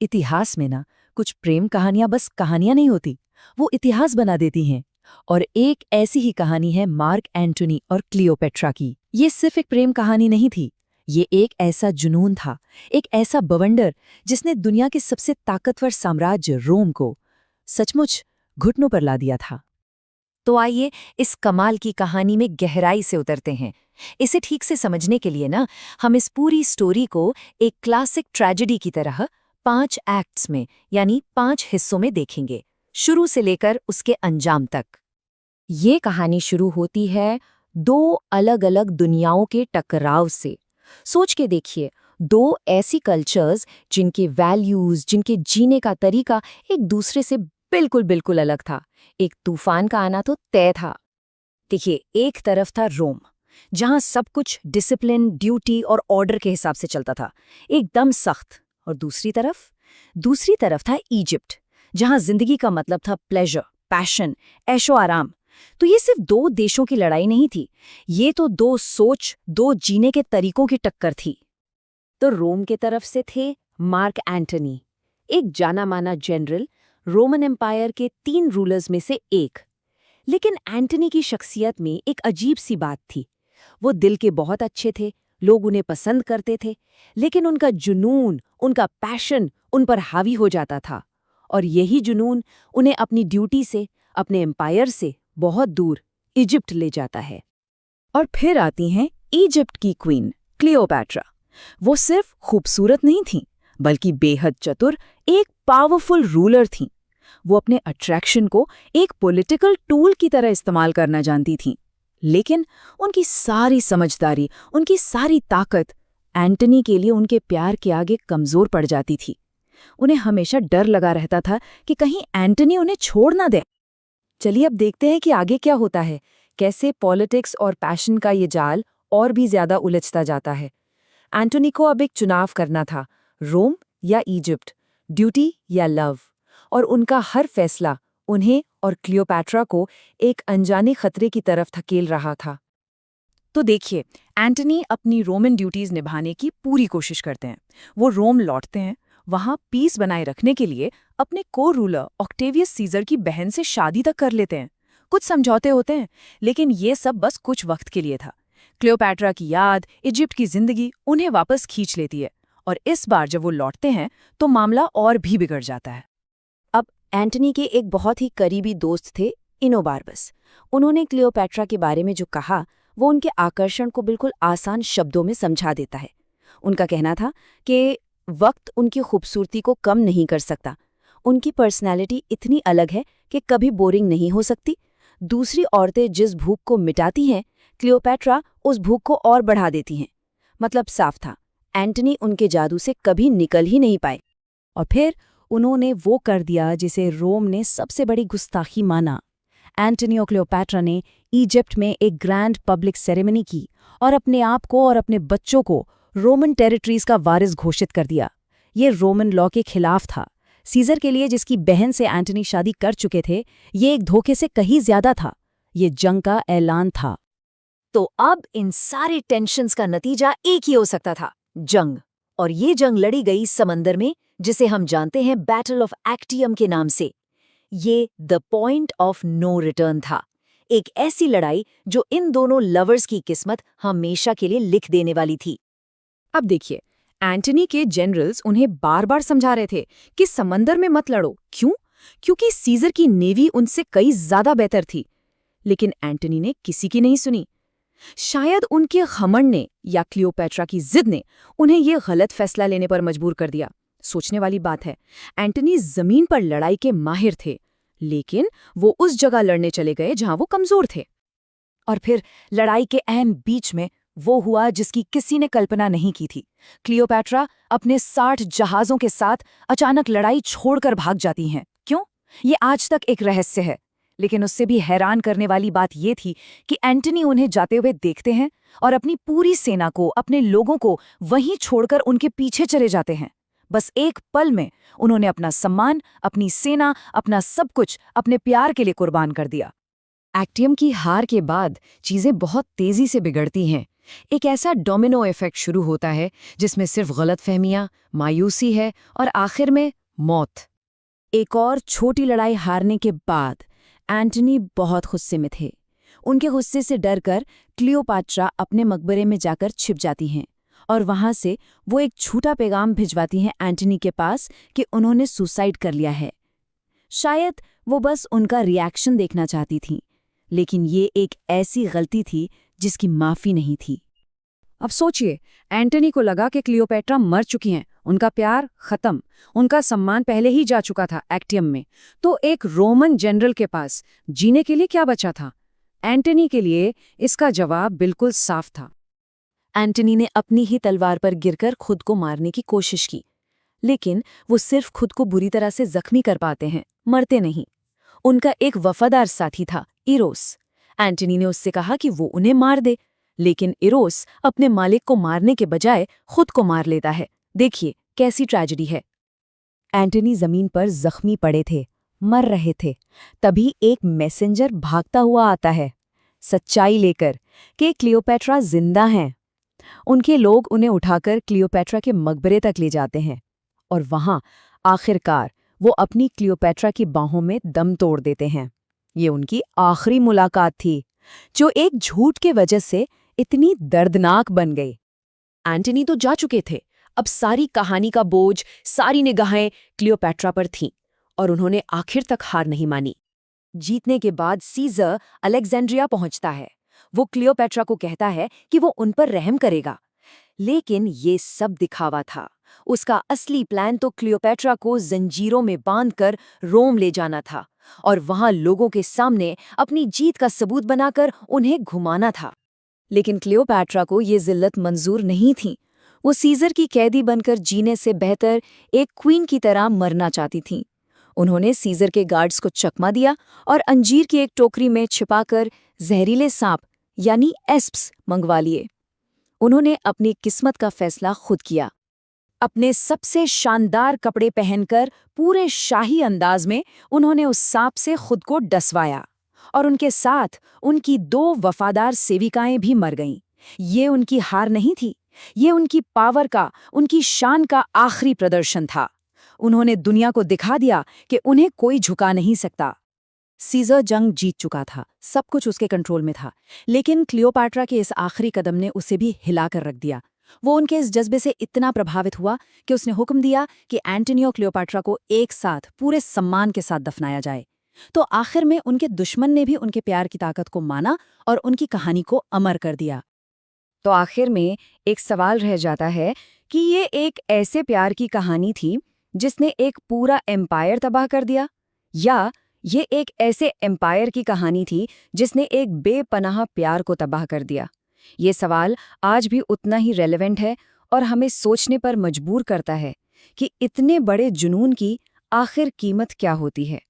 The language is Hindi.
इतिहास में ना कुछ प्रेम कहानियां बस कहानियां नहीं होती, वो इतिहास बना देती हैं। और एक ऐसी ही कहानी है मार्क एंटोनी और क्लियोपेट्रा की। ये सिर्फ एक प्रेम कहानी नहीं थी, ये एक ऐसा जुनून था, एक ऐसा बवंडर जिसने दुनिया के सबसे ताकतवर साम्राज्य रोम को सचमुच घुटनों पर ला दिया था। तो आइए इस कमाल की कहानी में गहराई से उतरते हैं। इसे ठीक से समझने के लिए ना हम इस पूरी स्टोरी को एक क्लासिक ट्रेजेडी की तरह 5 एक्ट्स में यानी 5 हिस्सों में देखेंगे, शुरू से लेकर उसके अंजाम तक। ये कहानी शुरू होती है 2 अलग-अलग दुनियाओं के टकराव से। सोच के देखिए, 2 ऐसी कल्चर्स जिनके वैल्यूज, जिनके जीने का तरीका एक दूसरे से बिल्कुल बिल्कुल अलग था। एक तूफान का आना तो तय था। देखिए, एक तरफ था रोम, जहां सब कुछ डिसिप्लिन, ड्यूटी और ऑर्डर के हिसाब से चलता था, एकदम सख्त। और दूसरी तरफ था इजिप्ट, जहां जिंदगी का मतलब था प्लेजर, पैशन, ऐशो आराम। तो ये सिर्फ 2 देशों की लड़ाई नहीं थी, ये तो 2 सोच, 2 जीने के तरीकों की टक्कर थी। तो रोम के तरफ से थे मार्क एंटनी, एक जाना माना जनरल, रोमन एम्पायर के 3 रूलर्स में से एक। लेकिन एंटनी की शख्सियत में एक अजीब सी बात थी। वो दिल के बहुत अच्छे थे, लोग उन्हें पसंद करते थे, लेकिन उनका जुनून, उनका पैशन उन पर हावी हो जाता था। और यही जुनून उन्हें अपनी ड्यूटी से, अपने एम्पायर से बहुत दूर इजिप्ट ले जाता है। और फिर आती हैं इजिप्ट की क्वीन क्लियोपैट्रा। वो सिर्फ खूबसूरत नहीं थीं, बल्कि बेहद चतुर, एक पावरफुल रूलर थीं। वो अपने अट्रैक्शन को एक पॉलिटिकल टूल की तरह इस्तेमाल करना जानती थीं। लेकिन उनकी सारी समझदारी, उनकी सारी ताकत एंटनी के लिए उनके प्यार के आगे कमजोर पड़ जाती थी। उन्हें हमेशा डर लगा रहता था कि कहीं एंटनी उन्हें छोड़ ना दे। चलिए अब देखते हैं कि आगे क्या होता है, कैसे पॉलिटिक्स और पैशन का ये जाल और भी ज्यादा उलझता जाता है। एंटनी को अब एक चुनाव करना था, रोम या इजिप्ट, ड्यूटी या लव। और उनका हर फैसला उन्हें और क्लियोपैट्रा को एक अनजाने खतरे की तरफ धकेल रहा था। तो देखिए, एंटनी अपनी रोमन ड्यूटीज निभाने की पूरी कोशिश करते हैं। वो रोम लौटते हैं, वहां पीस बनाए रखने के लिए अपने को रूलर ऑक्टेवियस सीजर की बहन से शादी तक कर लेते हैं। कुछ समझौते होते हैं, लेकिन ये सब बस कुछ वक्त के लिए था। क्लियोपैट्रा की याद, इजिप्ट की जिंदगी उन्हें वापस खींच लेती है। और इस बार जब वो लौटते हैं तो मामला और भी बिगड़ जाता है। अब एंटनी के एक बहुत ही करीबी दोस्त थे, इनोबार्बस। उन्होंने क्लियोपैट्रा के बारे में जो कहा, वो उनके आकर्षण को बिल्कुल आसान शब्दों में समझा देता है। उनका कहना था कि वक्त उनकी खूबसूरती को कम नहीं कर सकता। उनकी पर्सनैलिटी इतनी अलग है कि कभी बोरिंग नहीं हो सकती। दूसरी औरतें जिस भूख को मिटाती हैं, क्लियोपैट्रा उस भूख को और बढ़ा देती हैं। मतलब साफ था, एंटनी उनके जादू से कभी निकल ही नहीं पाए। और फिर उन्होंने वो कर दिया जिसे रोम ने सबसे बड़ी गुस्ताखी माना। एंटनी और क्लियोपैट्रा ने इजिप्ट में एक ग्रैंड पब्लिक सेरेमनी की और अपने आप को और अपने बच्चों को रोमन टेरिटरीज का वारिस घोषित कर दिया। ये रोमन लॉ के खिलाफ था। सीजर के लिए, जिसकी बहन से एंटनी शादी कर चुके थे, ये एक धोखे से कहीं ज्यादा था। ये जंग का ऐलान था। तो अब इन सारे टेंशन्स का नतीजा एक ही हो सकता था, जंग। और ये जंग लड़ी गई समंदर में, जिसे हम जानते हैं बैटल ऑफ एक्टियम के नाम से। ये the point of no return था, एक ऐसी लड़ाई जो इन दोनों लवर्स की किस्मत हमेशा के लिए लिख देने वाली थी। अब देखिए, एंटनी के जनरल्स उन्हें बार बार समझा रहे थे कि समंदर में मत लड़ो। क्यों? क्योंकि सीजर की नेवी उनसे कई ज्यादा बेहतर थी। लेकिन एंटनी ने किसी की नहीं सुनी। शायद उनके घमंड ने या क्लियोपैट्रा की जिद ने उन्हें ये गलत फैसला लेने पर मजबूर कर दिया। सोचने वाली बात है, एंटनी जमीन पर लड़ाई के माहिर थे, लेकिन वो उस जगह लड़ने चले गए जहां वो कमजोर थे। और फिर लड़ाई के अहम बीच में वो हुआ जिसकी किसी ने कल्पना नहीं की थी। क्लियोपैट्रा अपने 60 जहाज़ों के साथ अचानक लड़ाई छोड़कर भाग जाती हैं। क्यों? ये आज तक एक रहस्य है। लेकिन उससे भी हैरान करने वाली बात ये थी कि एंटनी उन्हें जाते हुए देखते हैं और अपनी पूरी सेना को, अपने लोगों को वहीं छोड़कर उनके पीछे चले जाते हैं। बस एक पल में उन्होंने अपना सम्मान, अपनी सेना, अपना सब कुछ अपने प्यार के लिए कुर्बान कर दिया। एक्टियम की हार के बाद चीजें बहुत तेजी से बिगड़ती हैं। एक ऐसा डोमिनो इफेक्ट शुरू होता है जिसमें सिर्फ गलतफहमियां, मायूसी है और आखिर में मौत। एक और छोटी लड़ाई हारने के बाद एंटनी बहुत गुस्से में थे। उनके गुस्से से डरकर क्लियोपाट्रा अपने मकबरे में जाकर छिप जाती हैं और वहां से वो एक झूठा पैगाम भिजवाती हैं एंटनी के पास कि उन्होंने सुसाइड कर लिया है। शायद वो बस उनका रिएक्शन देखना चाहती थीं, लेकिन ये एक ऐसी गलती थी जिसकी माफी नहीं थी। अब सोचिए, एंटनी को लगा कि क्लियोपेट्रा मर चुकी हैं, उनका प्यार खत्म, उनका सम्मान पहले ही जा चुका था एक्टियम में। तो एक रोमन जनरल के पास जीने के लिए क्या बचा था? एंटनी के लिए इसका जवाब बिल्कुल साफ था। एंटनी ने अपनी ही तलवार पर गिरकर खुद को मारने की कोशिश की, लेकिन वो सिर्फ खुद को बुरी तरह से जख्मी कर पाते हैं, मरते नहीं। उनका एक वफादार साथी था, इरोस। एंटनी ने उससे कहा कि वो उन्हें मार दे, लेकिन इरोस अपने मालिक को मारने के बजाय खुद को मार लेता है। देखिए कैसी ट्रेजेडी है। एंटनी जमीन पर जख्मी पड़े थे, मर रहे थे। तभी एक मैसेंजर भागता हुआ आता है, सच्चाई लेकर कि क्लियोपेट्रा जिंदा हैं। उनके लोग उन्हें उठाकर क्लियोपेट्रा के मकबरे तक ले जाते हैं और वहां आखिरकार वो अपनी क्लियोपेट्रा की बाहों में दम तोड़ देते हैं। ये उनकी आखिरी मुलाकात थी, जो एक झूठ के वजह से इतनी दर्दनाक बन गई। एंटनी तो जा चुके थे, अब सारी कहानी का बोझ, सारी निगाहें क्लियोपेट्रा पर थीं और उन्होंने आखिर तक हार नहीं मानी। जीतने के बाद सीजर अलेक्जेंड्रिया पहुंचता है। वो क्लियोपेट्रा को कहता है कि वो उन पर रहम करेगा, लेकिन ये सब दिखावा था। उसका असली प्लान तो क्लियोपेट्रा को जंजीरों में बांधकर रोम ले जाना था और वहां लोगों के सामने अपनी जीत का सबूत बनाकर उन्हें घुमाना था। लेकिन क्लियोपेट्रा को ये जिल्लत मंजूर नहीं थी। वो सीजर की कैदी बनकर जीने से बेहतर एक क्वीन की तरह मरना चाहती थीं। उन्होंने सीजर के गार्ड्स को चकमा दिया और अंजीर की एक टोकरी में छिपाकर जहरीले सांप यानी एस्प्स मंगवा लिए। उन्होंने अपनी किस्मत का फैसला खुद किया। अपने सबसे शानदार कपड़े पहनकर पूरे शाही अंदाज में उन्होंने उस सांप से खुद को डसवाया और उनके साथ उनकी 2 वफादार सेविकाएं भी मर गईं। ये उनकी हार नहीं थी, ये उनकी पावर का, उनकी शान का आखिरी प्रदर्शन था। उन्होंने दुनिया को दिखा दिया कि उन्हें कोई झुका नहीं सकता। सीजर जंग जीत चुका था, सब कुछ उसके कंट्रोल में था, लेकिन क्लियोपेट्रा के इस आखिरी कदम ने उसे भी हिलाकर रख दिया। वो उनके इस जज्बे से इतना प्रभावित हुआ कि उसने हुक्म दिया कि एंटनी और क्लियोपेट्रा को एक साथ पूरे सम्मान के साथ दफनाया जाए। तो आखिर में उनके दुश्मन ने भी उनके प्यार की ताकत को माना और उनकी कहानी को अमर कर दिया। तो आखिर में एक सवाल रह जाता है कि ये एक ऐसे प्यार की कहानी थी जिसने एक पूरा एम्पायर तबाह कर दिया, या ये एक ऐसे एम्पायर की कहानी थी जिसने एक बेपनाह प्यार को तबाह कर दिया। ये सवाल आज भी उतना ही रेलेवेंट है और हमें सोचने पर मजबूर करता है कि इतने बड़े जुनून की आखिर कीमत क्या होती है।